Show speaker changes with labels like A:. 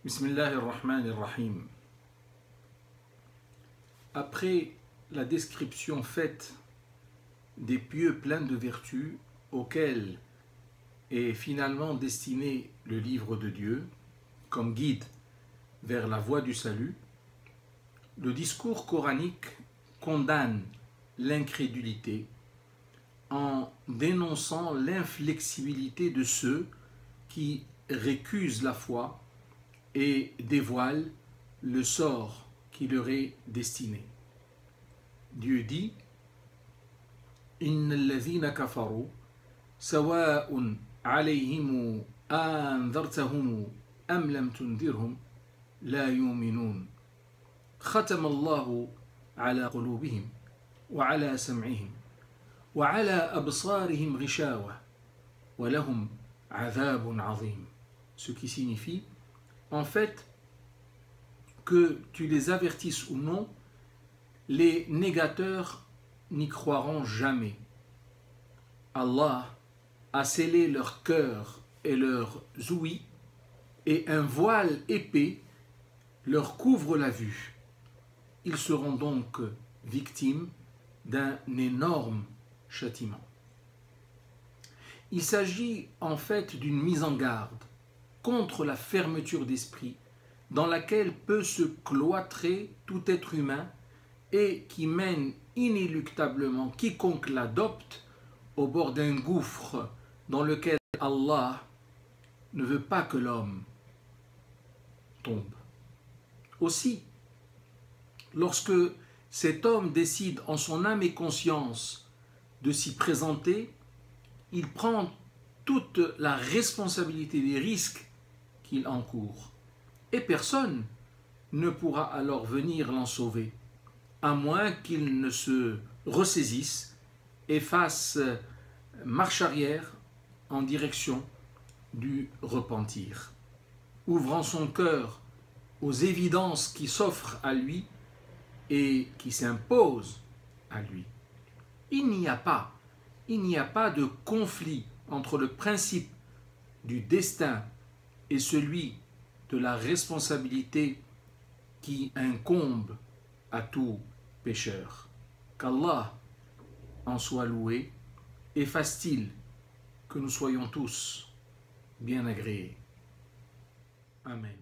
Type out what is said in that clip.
A: Bismillahirrahmanirrahim. Après la description faite des pieux pleins de vertus auxquels est finalement destiné le livre de Dieu comme guide vers la voie du salut, le discours coranique condamne l'incrédulité en dénonçant l'inflexibilité de ceux qui récusent la foi et dévoilent le sort qui leur est destiné. Dieu dit: Inna alladhina kafaru sawa'un alayhim anzartahum am lam tundirhum la yu'minun. Khatama Allahu ala qulubihim wa ala sam'ihim wa ala absarihim ghishawa wa lahum 'adhabun 'azim. Ce qui signifie en fait que tu les avertisses ou non, les négateurs n'y croiront jamais. Allah a scellé leur cœur et leurs ouïes, et un voile épais leur couvre la vue. Ils seront donc victimes d'un énorme châtiment. Il s'agit en fait d'une mise en garde contre la fermeture d'esprit dans laquelle peut se cloîtrer tout être humain et qui mène inéluctablement quiconque l'adopte au bord d'un gouffre dans lequel Allah ne veut pas que l'homme tombe. Aussi, lorsque cet homme décide en son âme et conscience de s'y présenter, il prend toute la responsabilité des risques qu'il encourt. Et personne ne pourra alors venir l'en sauver, à moins qu'il ne se ressaisisse et fasse marche arrière en direction du repentir, ouvrant son cœur aux évidences qui s'offrent à lui et qui s'imposent à lui. Il n'y a pas de conflit entre le principe du destin et celui de la responsabilité qui incombe à tout pécheur. Qu'Allah en soit loué et fasse-t-il que nous soyons tous bien agréés. Amen.